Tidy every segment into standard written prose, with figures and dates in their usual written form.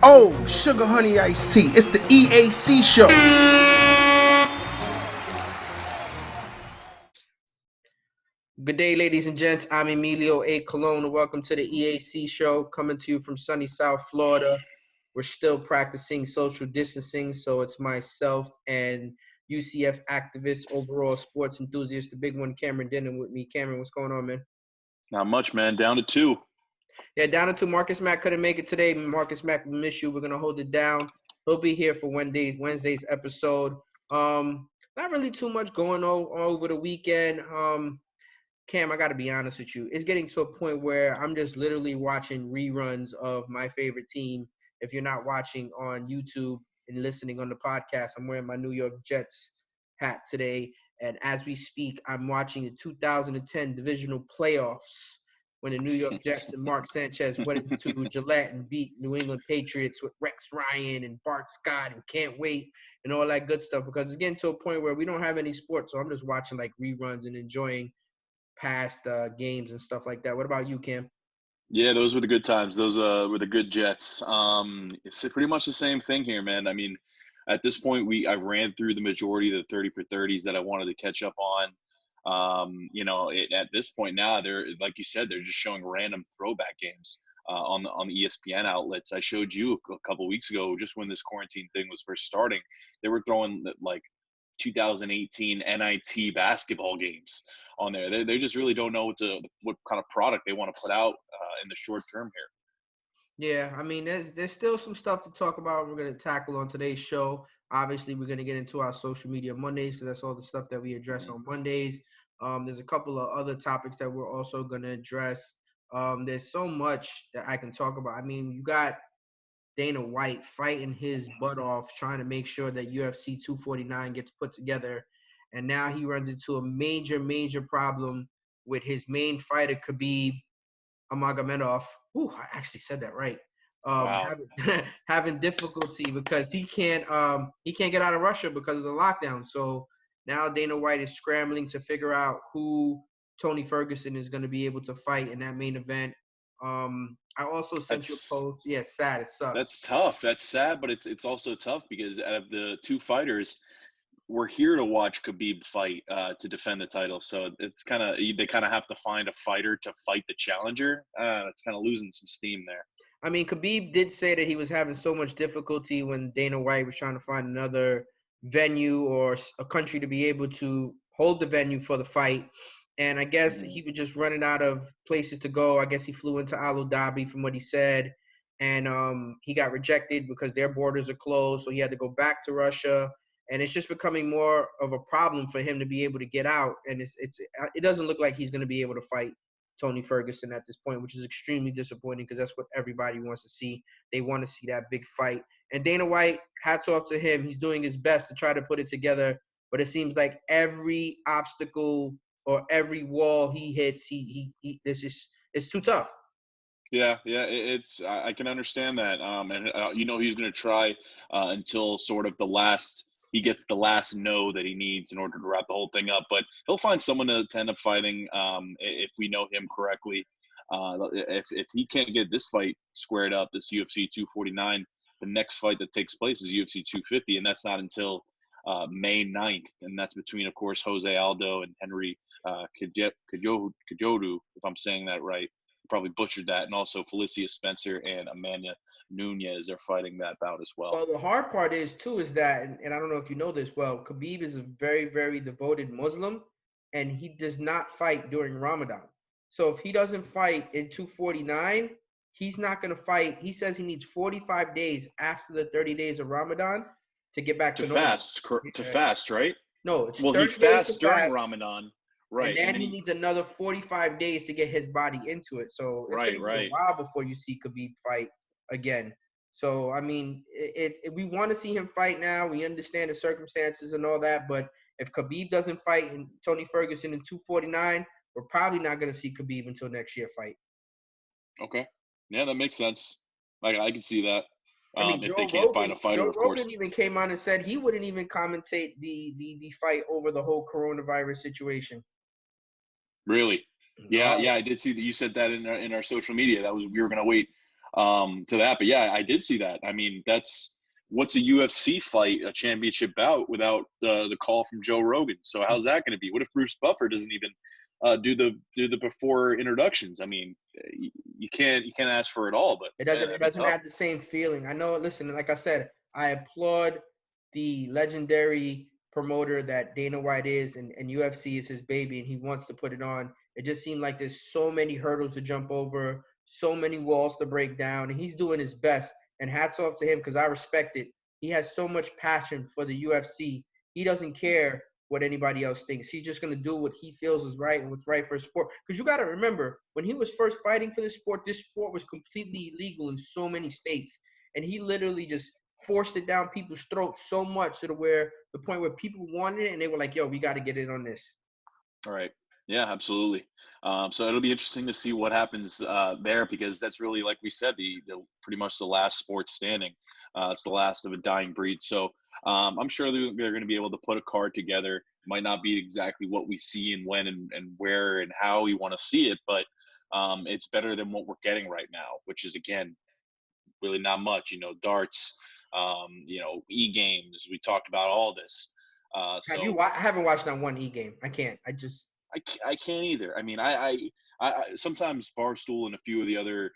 Oh, sugar honey iced tea. It's the EAC Show. Good day, ladies and gents. I'm Emilio A. Colon, and welcome to the EAC Show, coming to you from sunny South Florida. We're still practicing social distancing, so it's myself and UCF activist, overall sports enthusiast, the big one, Cameron Denton, with me. Cameron, what's going on, man? Not much, man. Down to 2. Yeah, down to 2. Marcus Mack couldn't make it today. Marcus Mack, we miss you. We're gonna hold it down. He'll be here for Wednesday's episode. Not really too much going on over the weekend. Cam, I got to be honest with you. It's getting to a point where I'm just literally watching reruns of my favorite team. If you're not watching on YouTube and listening on the podcast, I'm wearing my New York Jets hat today. And as we speak, I'm watching the 2010 divisional playoffs when the New York Jets and Mark Sanchez went into Gillette and beat New England Patriots with Rex Ryan and Bart Scott and Can't Wait and all that good stuff, because it's getting to a point where we don't have any sports. So I'm just watching like reruns and enjoying past games and stuff like that. What about you, Cam? Yeah, those were the good times. Those were the good Jets. It's pretty much the same thing here, man. I mean, at this point, I ran through the majority of the 30 for 30s that I wanted to catch up on. At this point now, they're like you said, they're just showing random throwback games on the ESPN outlets. I showed you a couple weeks ago, just when this quarantine thing was first starting, they were throwing like 2018 NIT basketball games on there. They just really don't know what kind of product they want to put out in the short term here. Yeah, I mean, there's still some stuff to talk about. We're gonna tackle on today's show. Obviously, we're gonna get into our social media Mondays, so that's all the stuff that we address on Mondays. There's a couple of other topics that we're also gonna address. There's so much that I can talk about. I mean, you got Dana White fighting his butt off, trying to make sure that UFC 249 gets put together. And now he runs into a major problem with his main fighter, Khabib Nurmagomedov. Ooh, I actually said that right. Wow. Having difficulty because he can't get out of Russia because of the lockdown. So now Dana White is scrambling to figure out who Tony Ferguson is going to be able to fight in that main event. I also sent you a post. Yeah, sad. It sucks. That's tough. That's sad, but it's also tough because out of the two fighters, we're here to watch Khabib fight to defend the title. So it's they kind of have to find a fighter to fight the challenger. It's kind of losing some steam there. I mean, Khabib did say that he was having so much difficulty when Dana White was trying to find another venue or a country to be able to hold the venue for the fight. And I guess he was just running out of places to go. I guess he flew into Abu Dhabi from what he said. And he got rejected because their borders are closed. So he had to go back to Russia. And it's just becoming more of a problem for him to be able to get out. And it doesn't look like he's going to be able to fight Tony Ferguson at this point, which is extremely disappointing because that's what everybody wants to see. They want to see that big fight. And Dana White, hats off to him. He's doing his best to try to put it together. But it seems like every obstacle or every wall he hits, it's too tough. Yeah, I can understand that. He's going to try until sort of he gets the last no that he needs in order to wrap the whole thing up. But he'll find someone to end up fighting if we know him correctly. If he can't get this fight squared up, this UFC 249, the next fight that takes place is UFC 250, and that's not until May 9th. And that's between, of course, Jose Aldo and Henry Cejudo, if I'm saying that right. Probably butchered that, and also Felicia Spencer and Amanda Nunes are fighting that bout as well. Well, the hard part is that, and I don't know if you know this, Khabib is a very, very devoted Muslim, and he does not fight during Ramadan. So if he doesn't fight in 249, he's not going to fight. He says he needs 45 days after the 30 days of Ramadan to get back to fast, right? No, it's well, 30 he fasts during fast. Ramadan. Right. And then he needs another 45 days to get his body into it. So it's going to be a while before you see Khabib fight again. So, I mean, we want to see him fight now. We understand the circumstances and all that. But if Khabib doesn't fight in Tony Ferguson in 249, we're probably not going to see Khabib until next year fight. Okay. Yeah, that makes sense. I can see that. I mean, if they can't find a fighter, of course. Joe Rogan even came on and said he wouldn't even commentate the fight over the whole coronavirus situation. Really? Yeah, I did see that you said that in our social media. We were going to wait to that. But yeah, I did see that. I mean, what's a UFC fight, a championship bout, without the call from Joe Rogan? So how's that going to be? What if Bruce Buffer doesn't even do the before introductions? I mean, you can't ask for it all, but It doesn't have the same feeling. I know. Listen, like I said, I applaud the legendary promoter that Dana White is, and UFC is his baby, and he wants to put it on. It just seemed like there's so many hurdles to jump over, so many walls to break down, and he's doing his best. And hats off to him because I respect it. He has so much passion for the UFC. He doesn't care what anybody else thinks. He's just going to do what he feels is right and what's right for his sport. Because you got to remember, when he was first fighting for this sport was completely illegal in so many states. And he literally just forced it down people's throats so much to the point where people wanted it and they were like, yo, we got to get in on this. All right. Yeah, absolutely. So it'll be interesting to see what happens there, because that's really, like we said, the pretty much the last sport standing. It's the last of a dying breed. So I'm sure they're going to be able to put a card together. It might not be exactly what we see and when and where and how we want to see it, but it's better than what we're getting right now, which is, again, really not much. Darts, e-games. We talked about all this. I haven't watched that one e-game. I can't. I can't either. I mean, I sometimes Barstool and a few of the other,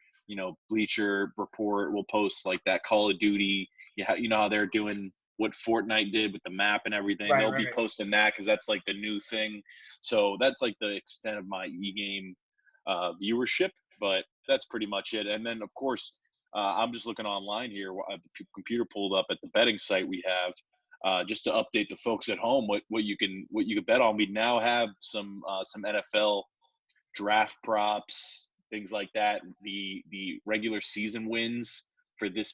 Bleacher Report will post like that Call of Duty. You know how they're doing what Fortnite did with the map and everything. Right, They'll right. be posting that because that's like the new thing. So that's like the extent of my e-game viewership, but that's pretty much it. And then, of course, I'm just looking online here. I have the computer pulled up at the betting site we have. Just to update the folks at home, what you can bet on. We now have some NFL draft props, things like that. The regular season wins for this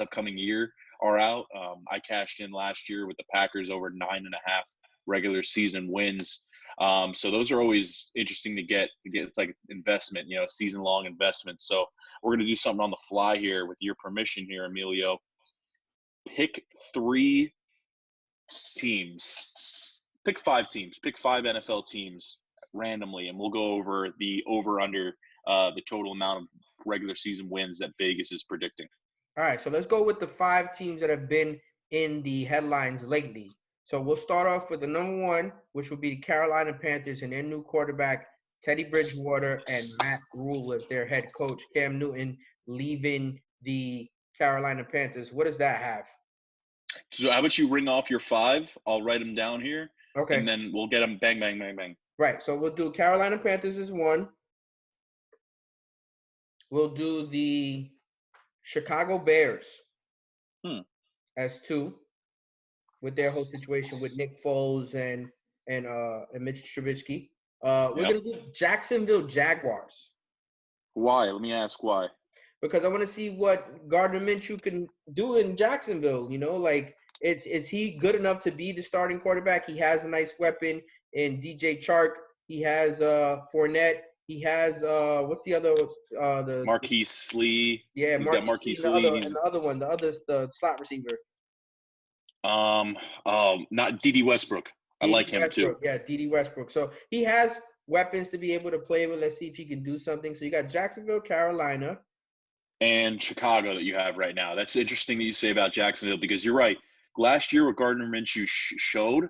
upcoming year are out. I cashed in last year with the Packers over 9.5 regular season wins. So those are always interesting to get. It's like investment, season long investment. So we're gonna do something on the fly here with your permission here, Emilio. Pick 3 teams. Pick 5 teams. Pick 5 NFL teams randomly, and we'll go over the over-under the total amount of regular season wins that Vegas is predicting. All right, so let's go with the 5 teams that have been in the headlines lately. So we'll start off with the number 1, which will be the Carolina Panthers and their new quarterback, Teddy Bridgewater, and Matt Rule as their head coach. Cam Newton leaving the Carolina Panthers. What does that have? So how about you ring off your 5? I'll write them down here. Okay. And then we'll get them bang, bang, bang, bang. Right. So we'll do Carolina Panthers as 1. We'll do the Chicago Bears as 2, with their whole situation with Nick Foles and Mitch Trubisky. We're going to do Jacksonville Jaguars. Why? Let me ask why. Because I want to see what Gardner Minshew can do in Jacksonville. Is he good enough to be the starting quarterback? He has a nice weapon in DJ Chark. He has Fournette. He has what's the other? The Marquise Lee. Yeah, he's got Marquise Lee. And the slot receiver. Not D.D. Westbrook. I like him too. Yeah, D.D. Westbrook. So he has weapons to be able to play with. Let's see if he can do something. So you got Jacksonville, Carolina, and Chicago that you have right now. That's interesting that you say about Jacksonville, because you're right. Last year, what Gardner Minshew showed,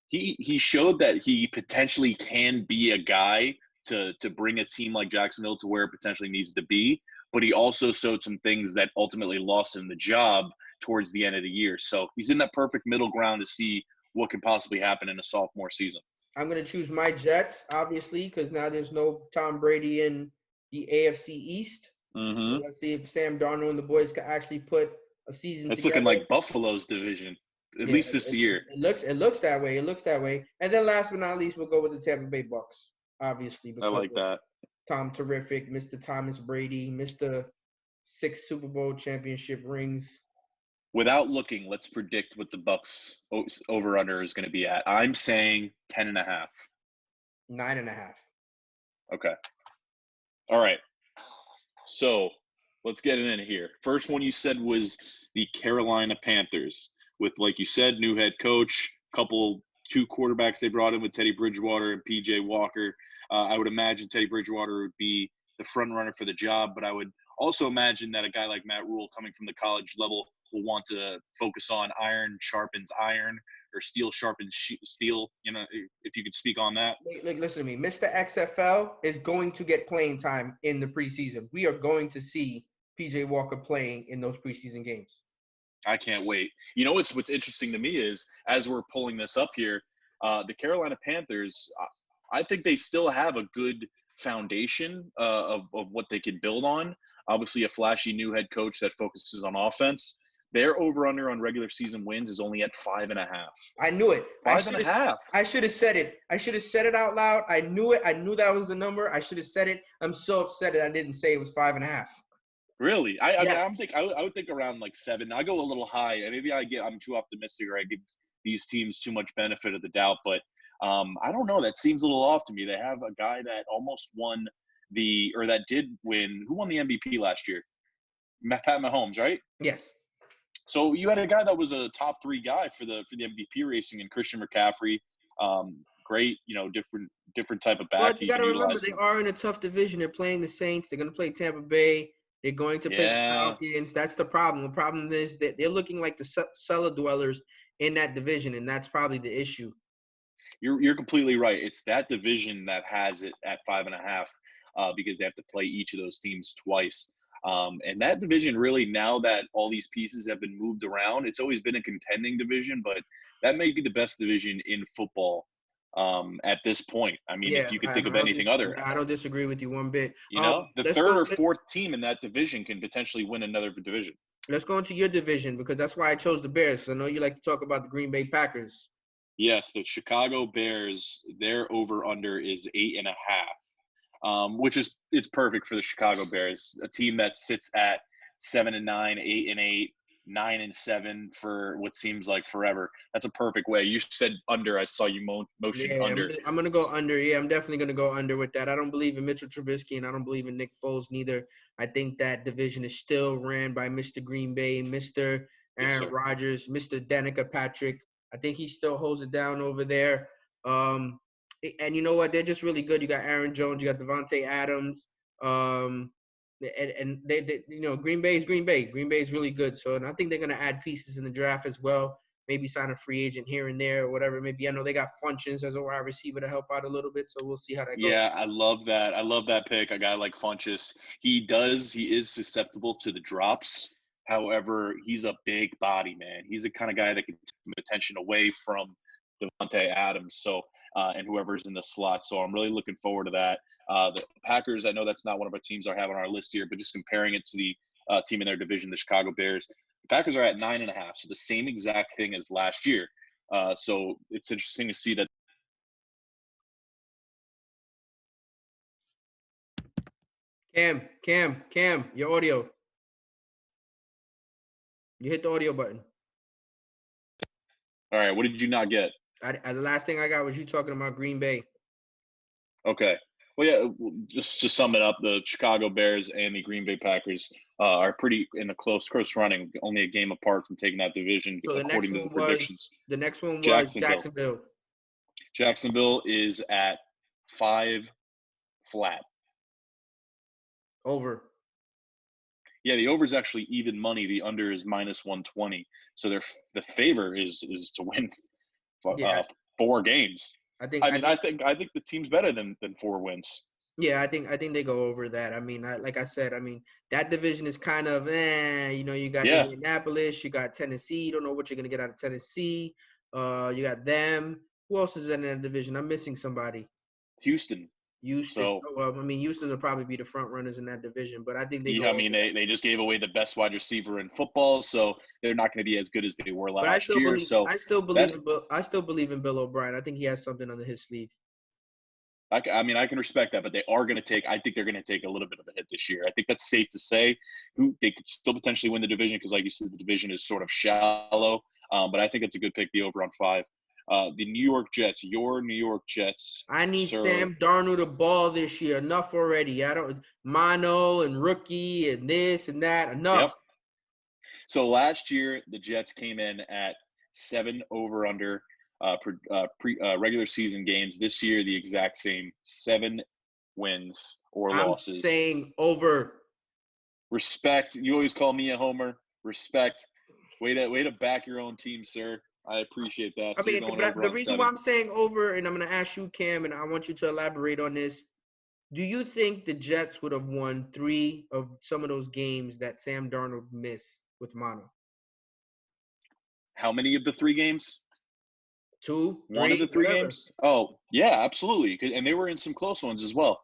he showed that he potentially can be a guy to bring a team like Jacksonville to where it potentially needs to be. But he also showed some things that ultimately lost him the job towards the end of the year. So he's in that perfect middle ground to see what can possibly happen in a sophomore season. I'm going to choose my Jets, obviously, because now there's no Tom Brady in the AFC East. Mm-hmm. So let's see if Sam Darnold and the boys can actually put a season It's together. looking like Buffalo's division, at least this year. It looks that way. It looks that way. And then last but not least, we'll go with the Tampa Bay Bucks, obviously. I like that. Tom Terrific, Mr. Thomas Brady, Mr. 6 Super Bowl championship rings. Without looking, let's predict what the Bucks over-under is going to be at. I'm saying 10.5. 9.5. Okay. All right. So let's get it in here. First one you said was the Carolina Panthers with, like you said, new head coach, 2 quarterbacks they brought in with Teddy Bridgewater and PJ Walker. I would imagine Teddy Bridgewater would be the front runner for the job, but I would Also imagine that a guy like Matt Rule coming from the college level will want to focus on iron sharpens iron or steel sharpens steel. If you could speak on that. Listen to me. Mr. XFL is going to get playing time in the preseason. We are going to see PJ Walker playing in those preseason games. I can't wait. What's interesting to me is as we're pulling this up here, the Carolina Panthers, I think they still have a good foundation of what they can build on. Obviously, a flashy new head coach that focuses on offense. Their over-under on regular season wins is only at 5.5. I knew it. 5.5. I should have said it. I should have said it out loud. I knew it. I knew that was the number. I should have said it. I'm so upset that I didn't say it was 5.5. Really? Yes. I would think around like 7. I go a little high. Maybe I'm too optimistic, or I give these teams too much benefit of the doubt. But I don't know. That seems a little off to me. They have a guy that almost won that did win. Who won the MVP last year? Pat Mahomes, right? Yes. So you had a guy that was a top 3 guy for the MVP racing, and Christian McCaffrey. Great, different type of back. But you got to remember, they are in a tough division. They're playing the Saints. They're going to play Tampa Bay. They're going to play the Falcons. That's the problem. The problem is that they're looking like the cellar dwellers in that division, and that's probably the issue. You're completely right. It's that division that has it at 5.5 because they have to play each of those teams twice. And that division really, now that all these pieces have been moved around, it's always been a contending division, but that may be the best division in football at this point. I mean, if you could think of anything other. I don't disagree with you one bit. The third or fourth team in that division can potentially win another division. Let's go into your division, because that's why I chose the Bears. I know you like to talk about the Green Bay Packers. Yes, the Chicago Bears, their over-under is 8.5. Which it's perfect for the Chicago Bears, a team that sits at 7-9, 8-8, 9-7 for what seems like forever. That's a perfect way. You said under. I saw you motion under. I'm gonna go under. Yeah, I'm definitely gonna go under with that. I don't believe in Mitchell Trubisky, and I don't believe in Nick Foles neither. I think that division is still ran by Mr. Green Bay, Mr. Aaron Rodgers, Mr. Danica Patrick. I think he still holds it down over there. And you know what? They're just really good. You got Aaron Jones. You got Devontae Adams. And they Green Bay is Green Bay. Green Bay is really good. So, and I think they're going to add pieces in the draft as well. Maybe sign a free agent here and there or whatever. Maybe, I know they got Funchess as a wide receiver to help out a little bit. So we'll see how that goes. Yeah, I love that. I love that pick. A guy like Funchess. He is susceptible to the drops. However, he's a big body, man. He's the kind of guy that can take some attention away from Devontae Adams. So, and whoever's in the slot. So I'm really looking forward to that. The Packers, I know that's not one of our teams I have on our list here, but just comparing it to the team in their division, the Chicago Bears, the Packers are at 9.5. So the same exact thing as last year. So it's interesting to see that. Cam, your audio. You hit the audio button. All right. What did you not get? The last thing I got was you talking about Green Bay. Okay. Well, yeah, just to sum it up, the Chicago Bears and the Green Bay Packers are pretty in a close running, only a game apart from taking that division, so according to the predictions. The next one was Jacksonville. Jacksonville is at 5 flat. Over. Yeah, the over is actually even money. The under is minus 120. So the favor is to win 4 games. I think the team's better than 4 wins. Yeah, I think they go over that. I mean, like I said, that division is kind of you got Indianapolis, you got Tennessee. You don't know what you're gonna get out of Tennessee. You got them. Who else is in that division? I'm missing somebody. Houston. So, Houston will probably be the front runners in that division, but I think they. They just gave away the best wide receiver in football, so they're not going to be as good as they were last year. I still believe in Bill O'Brien. I think he has something under his sleeve. I can respect that, but they are going to take. I think they're going to take a little bit of a hit this year. I think that's safe to say. They could still potentially win the division because, like you said, the division is sort of shallow. But I think it's a good pick. The over on 5. The New York Jets, your New York Jets. I need Sam Darnold to ball this year. Enough already. Mono and rookie and this and that. Enough. Yep. So last year, the Jets came in at 7 over/under regular season games. This year, the exact same 7 wins or losses. I'm saying over. Respect. You always call me a homer. Respect. Way to back your own team, sir. I appreciate that. I So you're mean, going but over the on reason why 7. I'm saying over, and I'm going to ask you, Cam, and I want you to elaborate on this. Do you think the Jets would have won 3 of some of those games that Sam Darnold missed with mono? How many of the 3 games? 2, One of 3, the 3 whatever. games? Oh, yeah, absolutely. And they were in some close ones as well.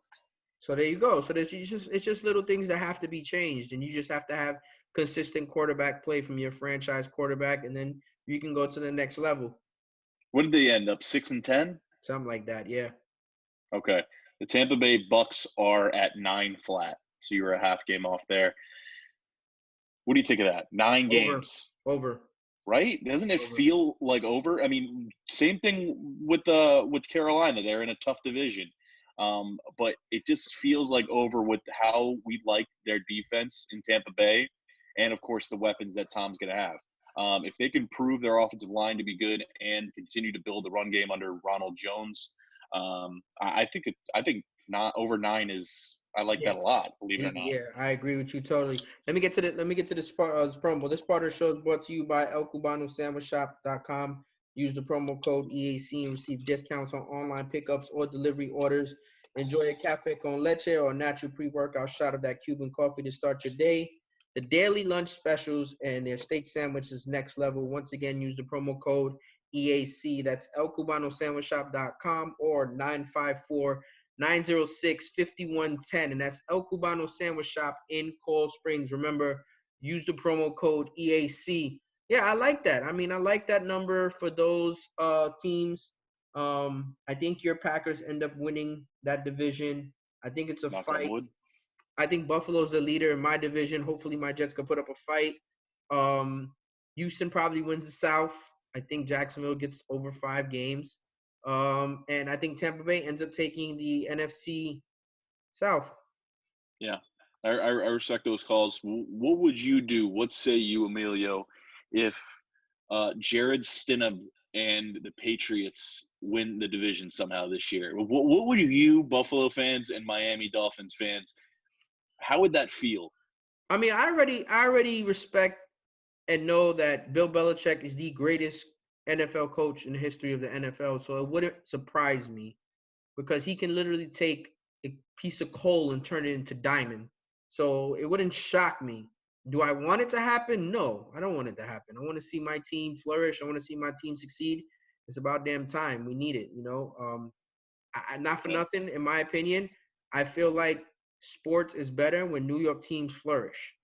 So there you go. So it's just little things that have to be changed, and you just have to have consistent quarterback play from your franchise quarterback, and then you can go to the next level. What did they end up? 6-10? Something like that, yeah. Okay. The Tampa Bay Bucks are at 9 flat. So you were a half game off there. What do you think of that? 9 games. Over. Right? Doesn't it feel like over? I mean, same thing with Carolina. They're in a tough division. But it just feels like over with how we like their defense in Tampa Bay, and of course the weapons that Tom's going to have. If they can prove their offensive line to be good and continue to build the run game under Ronald Jones, I think not over 9 is. I like that a lot. Believe it or not. Yeah, I agree with you totally. Let me get to this promo. This part of the show is brought to you by ElCubanoSandwichShop.com. Use the promo code EAC and receive discounts on online pickups or delivery orders. Enjoy a cafe con leche or a natural pre-workout shot of that Cuban coffee to start your day. The daily lunch specials and their steak sandwich is next level. Once again, use the promo code EAC. That's ElCubanoSandwichShop.com or 954-906-5110, and that's El Cubano Sandwich Shop in Coral Springs. Remember, use the promo code EAC. Yeah, I like that. I mean, I like that number for those teams. I think your Packers end up winning that division. I think it's a fight. I think Buffalo's the leader in my division. Hopefully my Jets can put up a fight. Houston probably wins the South. I think Jacksonville gets over 5 games. And I think Tampa Bay ends up taking the NFC South. Yeah, I respect those calls. What would you do? What say you, Emilio, if Jared Stidham and the Patriots win the division somehow this year? What would you, Buffalo fans and Miami Dolphins fans, how would that feel? I mean, I already respect and know that Bill Belichick is the greatest NFL coach in the history of the NFL. So it wouldn't surprise me because he can literally take a piece of coal and turn it into diamond. So it wouldn't shock me. Do I want it to happen? No, I don't want it to happen. I want to see my team flourish. I want to see my team succeed. It's about damn time. We need it, not for nothing, in my opinion, I feel like sports is better when New York teams flourish.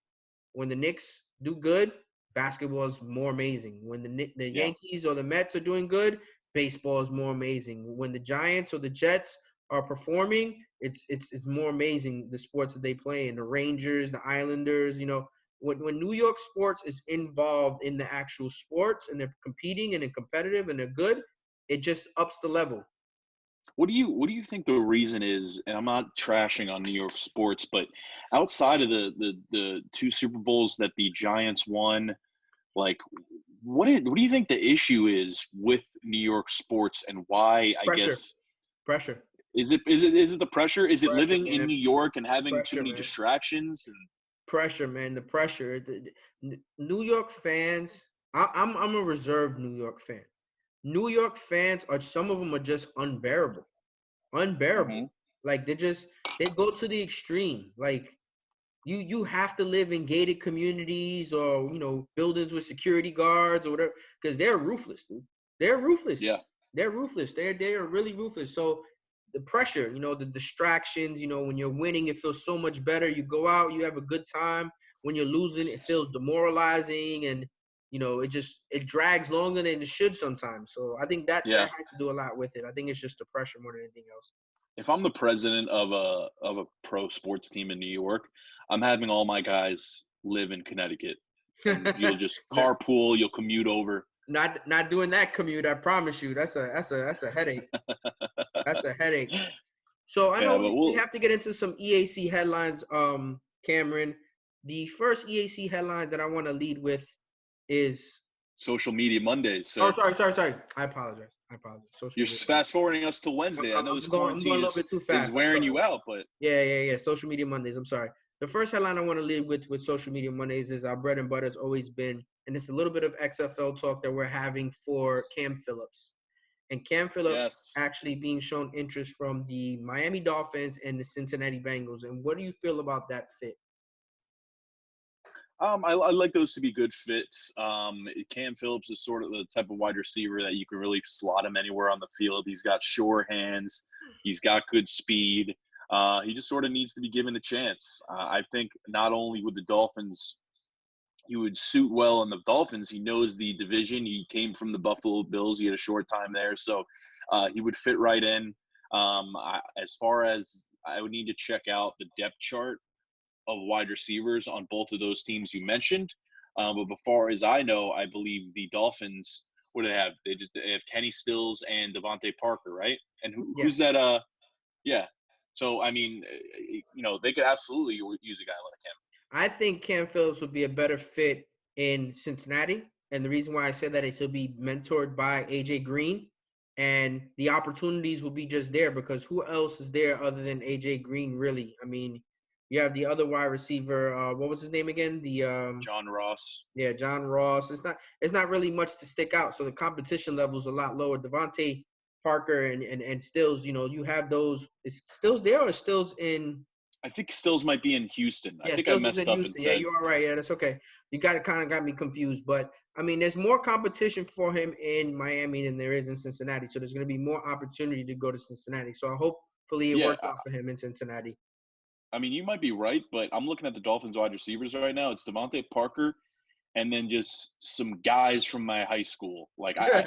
When the Knicks do good, basketball is more amazing. When the Yankees or the Mets are doing good, baseball is more amazing. When the Giants or the Jets are performing, it's more amazing, the sports that they play. And the Rangers, the Islanders, when New York sports is involved in the actual sports and they're competing and they're competitive and they're good, it just ups the level. What do you think the reason is? And I'm not trashing on New York sports, but outside of the 2 Super Bowls that the Giants won, like what do you think the issue is with New York sports and why? Pressure. Is it the pressure? Is it living in New York and having too many distractions? Pressure, man. The pressure. The New York fans. I'm a reserved New York fan. New York fans some of them are just unbearable. Mm-hmm. Like they go to the extreme. Like you have to live in gated communities or buildings with security guards or whatever, because they're ruthless, dude. They're ruthless. Yeah, they're ruthless. They are really ruthless. So the pressure, the distractions, when you're winning, it feels so much better. You go out, you have a good time. When you're losing, it feels demoralizing, and it drags longer than it should sometimes. So I think that has to do a lot with it. I think it's just the pressure more than anything else. If I'm the president of a pro sports team in New York, I'm having all my guys live in Connecticut. And you'll just carpool, you'll commute over. Not doing that commute, I promise you. That's a headache. That's a headache. So I know we have to get into some EAC headlines, Cameron. The first EAC headline that I want to lead with is Social Media Mondays, sir. Oh, sorry. I apologize. You're fast forwarding us to Wednesday. I know this quarantine is wearing you out, but yeah. Social Media Mondays. I'm sorry. The first headline I want to lead with Social Media Mondays is our bread and butter has always been, and it's a little bit of XFL talk that we're having for Cam Phillips. And Cam Phillips Yes. actually being shown interest from the Miami Dolphins and the Cincinnati Bengals. And what do you feel about that fit? I like those to be good fits. Cam Phillips is sort of the type of wide receiver that you can really slot him anywhere on the field. He's got sure hands. He's got good speed. He just sort of needs to be given a chance. I think not only would the Dolphins, he would suit well in the Dolphins. He knows the division. He came from the Buffalo Bills. He had a short time there, so he would fit right in. As far as I would need to check out the depth chart of wide receivers on both of those teams you mentioned. But as far as I know, I believe the Dolphins, what do they have? They have Kenny Stills and Devontae Parker, right? And who's that? Yeah. So, I mean, they could absolutely use a guy like him. I think Cam Phillips would be a better fit in Cincinnati. And the reason why I said that is he'll be mentored by AJ Green. And the opportunities will be just there because who else is there other than AJ Green, really? I mean, you have the other wide receiver. What was his name again? John Ross. Yeah, John Ross. It's not really much to stick out. So the competition level is a lot lower. Devontae Parker and Stills, you have those. Is Stills there or Stills in? I think Stills might be in Houston. Yeah, I think Stills I messed is in up Houston. and Yeah, said. you are right. Yeah, that's okay. You got me confused. But, I mean, there's more competition for him in Miami than there is in Cincinnati. So there's going to be more opportunity to go to Cincinnati. So hopefully it works out for him in Cincinnati. I mean, you might be right, but I'm looking at the Dolphins wide receivers right now. It's Devontae Parker and then just some guys from my high school. Like, I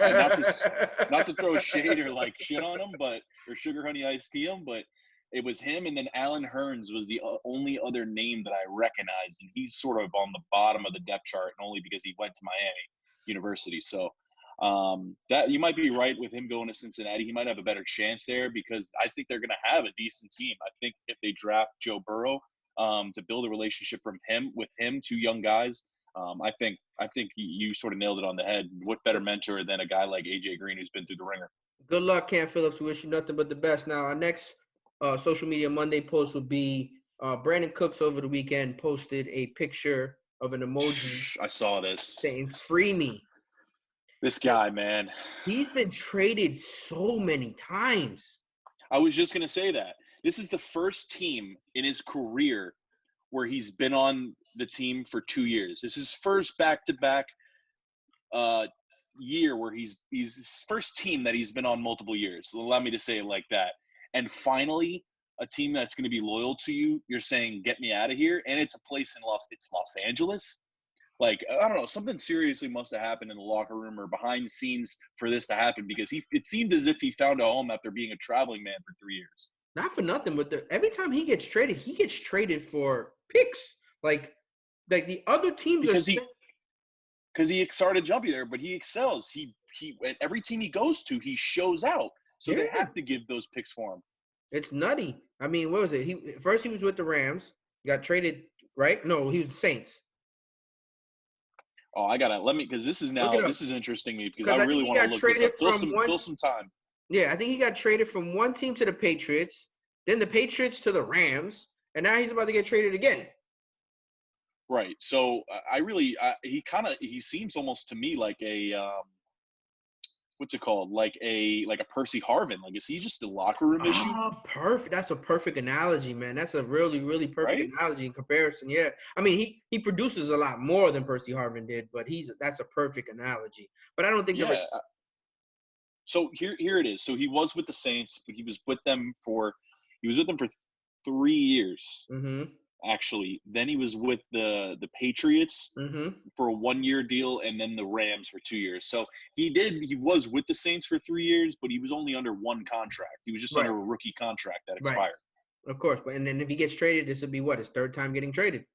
not to throw shade or like shit on them, or sugar honey iced tea them, but it was him, and then Alan Hearns was the only other name that I recognized, and he's sort of on the bottom of the depth chart, and only because he went to Miami University. So that you might be right with him going to Cincinnati. He might have a better chance there because I think they're going to have a decent team. I think if they draft Joe Burrow to build a relationship with him, two young guys. I think you sort of nailed it on the head. What better mentor than a guy like AJ Green who's been through the ringer? Good luck, Cam Phillips. We wish you nothing but the best. Now, our next Social Media Monday post would be Brandon Cooks over the weekend posted a picture of an emoji. I saw this. Saying, "Free me." This guy, man. He's been traded so many times. I was just going to say that. This is the first team in his career where he's been on the team for 2 years. This is his first back-to-back year where he's his first team that he's been on multiple years. So allow me to say it like that. And finally, a team that's going to be loyal to you, you're saying, get me out of here. And it's a place in Los Angeles. Like, I don't know, something seriously must have happened in the locker room or behind the scenes for this to happen because it seemed as if he found a home after being a traveling man for 3 years. Not for nothing, but every time he gets traded for picks. Like the other teams because he started jumpy there, but he excels. He every team he goes to, he shows out. So they have to give those picks for him. It's nutty. I mean, what was it? First he was with the Rams. He got traded, right? No, he was the Saints. Oh, because this is interesting me because I really want to look this up. Fill some time. Yeah, I think he got traded from one team to the Patriots, then the Patriots to the Rams, and now he's about to get traded again. Right. So he seems almost to me like a what's it called? Like a Percy Harvin. Like, is he just a locker room issue? Oh, perfect. That's a perfect analogy, man. That's a really, really perfect analogy in comparison. Yeah. I mean, he produces a lot more than Percy Harvin did, but that's a perfect analogy. But I don't think So here it is. So he was with the Saints, but he was with them for 3 years. Mm-hmm. Actually, then he was with the Patriots mm-hmm. for a 1-year deal, and then the Rams for 2 years. So he was with the Saints for 3 years, but he was only under one contract. He was just under a rookie contract that expired. Of course, and then if he gets traded, this would be his third time getting traded.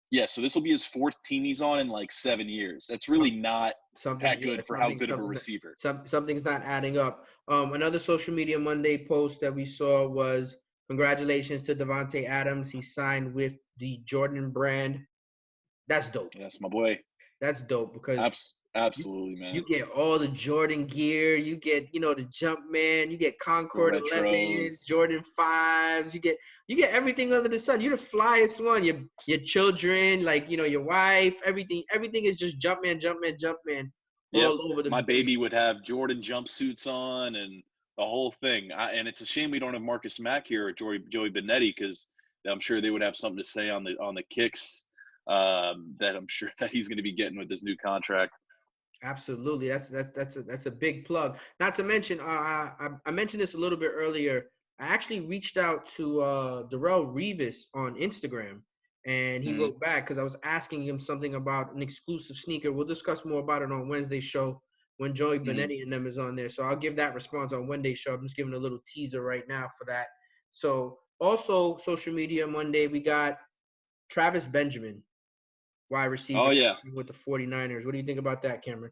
Yeah, so this will be his fourth team he's on in like 7 years. That's really not that good for how good of a receiver. Something's not adding up. Another Social Media Monday post that we saw was, congratulations to Devontae Adams. He signed with the Jordan brand. That's dope. That's my boy. That's dope because Absolutely, you man. get all the Jordan gear. You get, the Jumpman. You get The Concord 11s, retros. Jordan 5s. You get everything under the sun. You're the flyest one. Your children, like, your wife, everything. Everything is just Jumpman, Jumpman, Jumpman Yep. all over the My baby place. would have Jordan jumpsuits on and the whole thing. And it's a shame we don't have Marcus Mack here or Joey Benetti, because I'm sure they would have something to say on the kicks that I'm sure that he's going to be getting with this new contract. Absolutely, that's a big plug. Not to mention, I mentioned this a little bit earlier. I actually reached out to Darrell Revis on Instagram, and he Mm. wrote back because I was asking him something about an exclusive sneaker. We'll discuss more about it on Wednesday's show when Joey Benetti and them is on there. So I'll give that response on Wednesday's show. I'm just giving a little teaser right now for that. So also social media Monday, we got Travis Benjamin, wide receiver, Oh yeah. with the 49ers. What do you think about that, Cameron?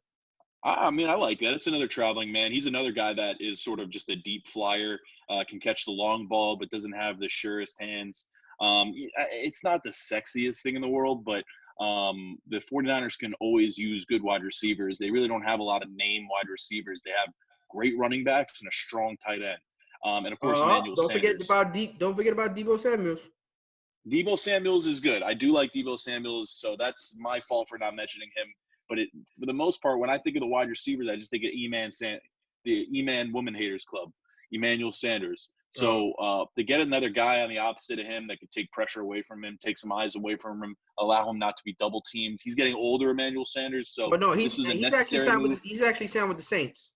I mean, I like that. It's another traveling man. He's another guy that is sort of just a deep flyer, can catch the long ball, but doesn't have the surest hands. It's not the sexiest thing in the world, but the 49ers can always use good wide receivers. They really don't have a lot of name wide receivers. They have great running backs and a strong tight end. And of course, Emmanuel Sanders. Don't forget about Deebo Samuels. Deebo Samuels is good. I do like Deebo Samuels, so that's my fault for not mentioning him. But for the most part, when I think of the wide receivers, I just think of the E-Man Woman Haters Club, Emmanuel Sanders. So to get another guy on the opposite of him that could take pressure away from him, take some eyes away from him, allow him not to be double teamed. He's getting older, Emmanuel Sanders. So But no, this was a necessary move. he's actually signed with the Saints.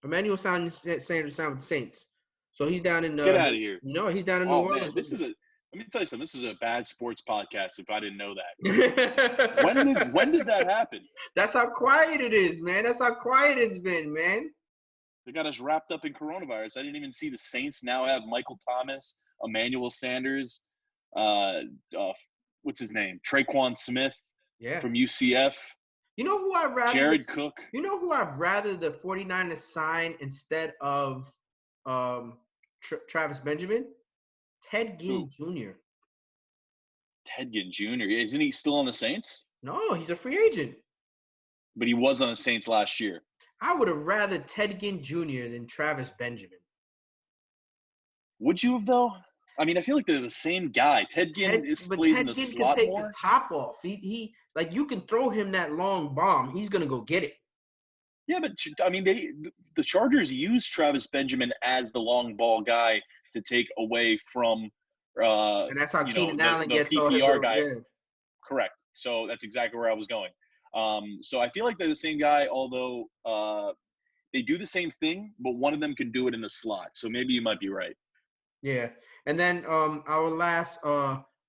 Emmanuel Sanders signed with the Saints. So he's down in Get out of here. he's down in New Oh Orleans. man, let me tell you something. This is a bad sports podcast if I didn't know that. When did that happen? That's how quiet it is, man. That's how quiet it's been, man. They got us wrapped up in coronavirus. I didn't even see the Saints now have Michael Thomas, Emmanuel Sanders, what's his name? Traquan Smith from UCF. You know who I'd rather Jared Cook. You know who I'd rather the 49ers sign instead of Travis Benjamin? Ted Ginn Jr. Ted Ginn Jr. Isn't he still on the Saints? No, he's a free agent. But he was on the Saints last year. I would have rather Ted Ginn Jr. than Travis Benjamin. Would you have, though? I mean, I feel like they're the same guy. Ted Ginn plays in the slot more. Ted Ginn can take the top off. He like, you can throw him that long bomb. He's going to go get it. Yeah, but, I mean, the Chargers use Travis Benjamin as the long ball guy to take away from and that's how Keenan Allen gets all his PPR guy. Yeah. Correct. So that's exactly where I was going. So I feel like they're the same guy, although they do the same thing, but one of them can do it in the slot. So maybe you might be right. Yeah. And then our last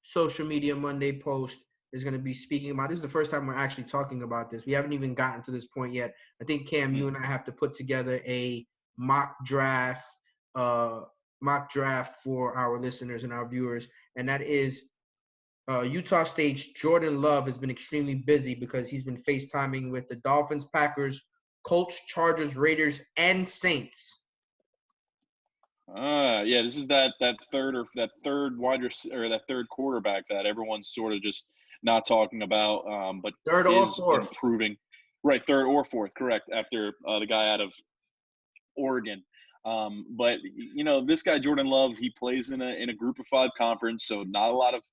social media Monday post is going to be speaking about, this is the first time we're actually talking about this. We haven't even gotten to this point yet. I think, Cam, you and I have to put together a mock draft for our listeners and our viewers. And that is Utah State's Jordan Love has been extremely busy because he's been FaceTiming with the Dolphins, Packers, Colts, Chargers, Raiders, and Saints. Yeah, this is that third wide receiver, or that third quarterback that everyone's sort of just not talking about, but third or fourth, improving. Right, third or fourth, correct, after the guy out of Oregon. But this guy Jordan Love, he plays in a Group of 5 conference, so not a lot of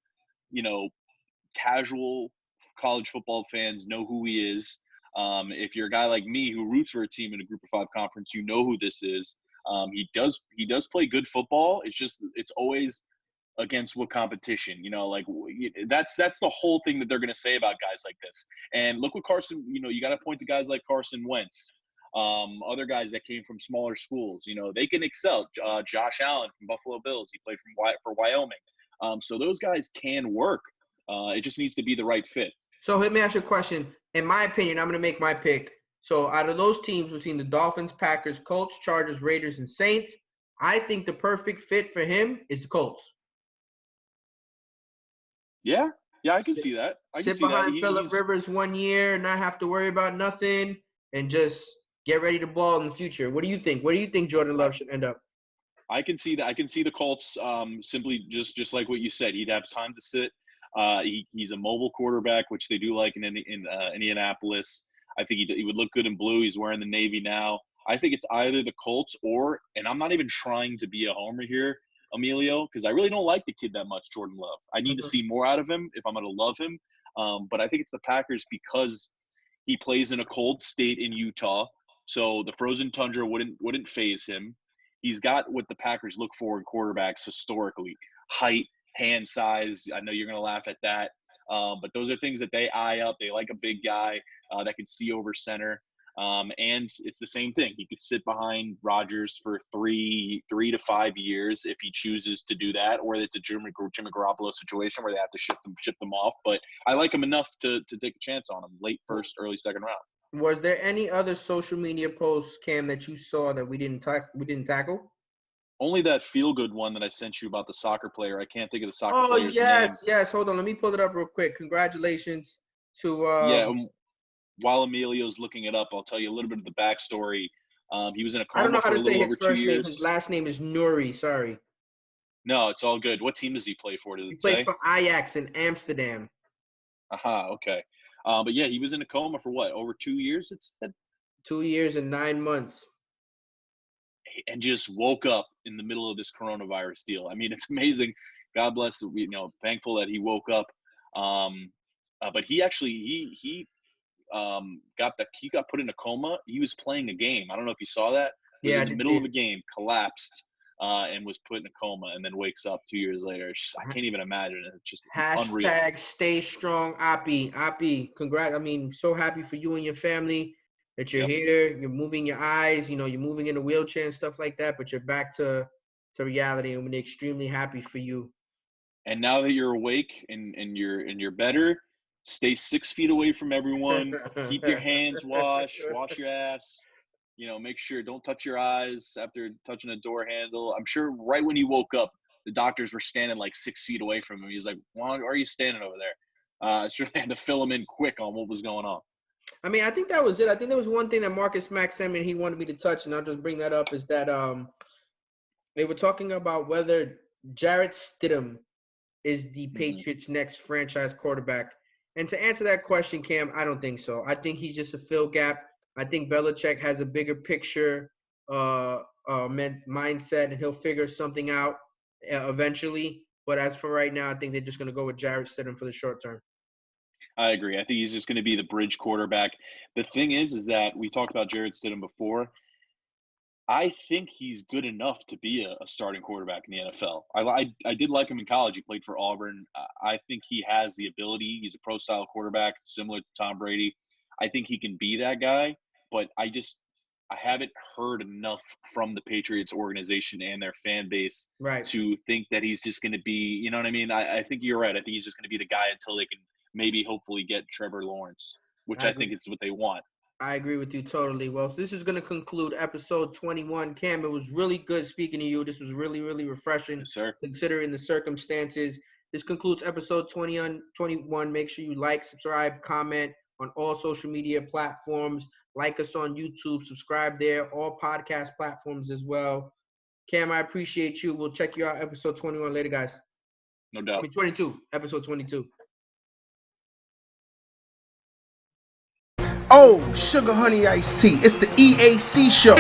casual college football fans know who he is. If you're a guy like me who roots for a team in a Group of 5 conference, you know who this is. He does play good football. It's always against what competition, that's the whole thing that they're going to say about guys like this. And look what Carson, you got to point to guys like Carson Wentz, other guys that came from smaller schools, they can excel. Josh Allen from Buffalo Bills, he played for Wyoming. So those guys can work. It just needs to be the right fit. So let me ask you a question. In my opinion, I'm going to make my pick. So out of those teams between the Dolphins, Packers, Colts, Chargers, Raiders, and Saints, I think the perfect fit for him is the Colts. Yeah, I can see that. Sit behind Phillip Rivers 1 year, not have to worry about nothing, and just get ready to ball in the future. What do you think? Where do you think Jordan Love should end up? I can see that. I can see the Colts simply just like what you said. He'd have time to sit. He's a mobile quarterback, which they do like in Indianapolis. I think he would look good in blue. He's wearing the Navy now. I think it's either the Colts or, and I'm not even trying to be a homer here, Emilio, because I really don't like the kid that much, Jordan Love. I need to see more out of him if I'm going to love him. But I think it's the Packers because he plays in a cold state in Utah, so the frozen tundra wouldn't faze him. He's got what the Packers look for in quarterbacks historically: height, hand size. I know you're going to laugh at that, but those are things that they eye up. They like a big guy that can see over center. And it's the same thing. He could sit behind Rodgers for 3 to 5 years if he chooses to do that, or it's a Jimmy Garoppolo situation where they have to ship them off. But I like him enough to take a chance on him late first, early second round. Was there any other social media posts, Cam, that you saw that we didn't tackle? Only that feel-good one that I sent you about the soccer player. I can't think of the soccer player's name. Oh, yes. Hold on. Let me pull it up real quick. Congratulations to while Emilio's looking it up, I'll tell you a little bit of the backstory. He was in a coma I don't know how for to a say little his over 2 first name. years. His last name is Nuri. Sorry. No, it's all good. What team does he play for? Does He it plays say? for Ajax in Amsterdam. Okay. But yeah, he was in a coma for what, over 2 years? 2 years and 9 months. And just woke up in the middle of this coronavirus deal. I mean, it's amazing. God bless. Thankful that he woke up. But he actually got put in a coma. He was playing a game. I don't know if you saw that. He was in the middle of a game, collapsed, and was put in a coma, and then wakes up 2 years later. I can't even imagine it. It's just unreal. # stay strong, Api. Congrats. I mean, so happy for you and your family that you're here. You're moving your eyes. You're moving in a wheelchair and stuff like that, but you're back to reality, and we're extremely happy for you. And now that you're awake and you're better, stay 6 feet away from everyone. Keep your hands washed. Wash your ass. Make sure don't touch your eyes after touching a door handle. I'm sure right when he woke up, the doctors were standing like 6 feet away from him. He was like, "Why are you standing over there?" Sure, they had to fill him in quick on what was going on. I mean, I think that was it. I think there was one thing that Marcus Mack sent me and he wanted me to touch, and I'll just bring that up, is that they were talking about whether Jarrett Stidham is the Patriots' next franchise quarterback. And to answer that question, Cam, I don't think so. I think he's just a fill gap. I think Belichick has a bigger picture mindset, and he'll figure something out eventually. But as for right now, I think they're just going to go with Jarrett Stidham for the short term. I agree. I think he's just going to be the bridge quarterback. The thing is that we talked about Jarrett Stidham before. I think he's good enough to be a starting quarterback in the NFL. I did like him in college. He played for Auburn. I think he has the ability. He's a pro-style quarterback, similar to Tom Brady. I think he can be that guy, but I haven't heard enough from the Patriots organization and their fan base to think that he's just going to be, you know what I mean? I think you're right. I think he's just going to be the guy until they can maybe hopefully get Trevor Lawrence, which I think is what they want. I agree with you totally. Well, so this is going to conclude episode 21. Cam, it was really good speaking to you. This was really, really refreshing, yes, sir, considering the circumstances. This concludes episode 21. Make sure you like, subscribe, comment on all social media platforms. Like us on YouTube, subscribe there, all podcast platforms as well. Cam, I appreciate you. We'll check you out episode 21 later, guys. No doubt. 22, episode 22. Oh, sugar honey iced tea. It's the EAC Show.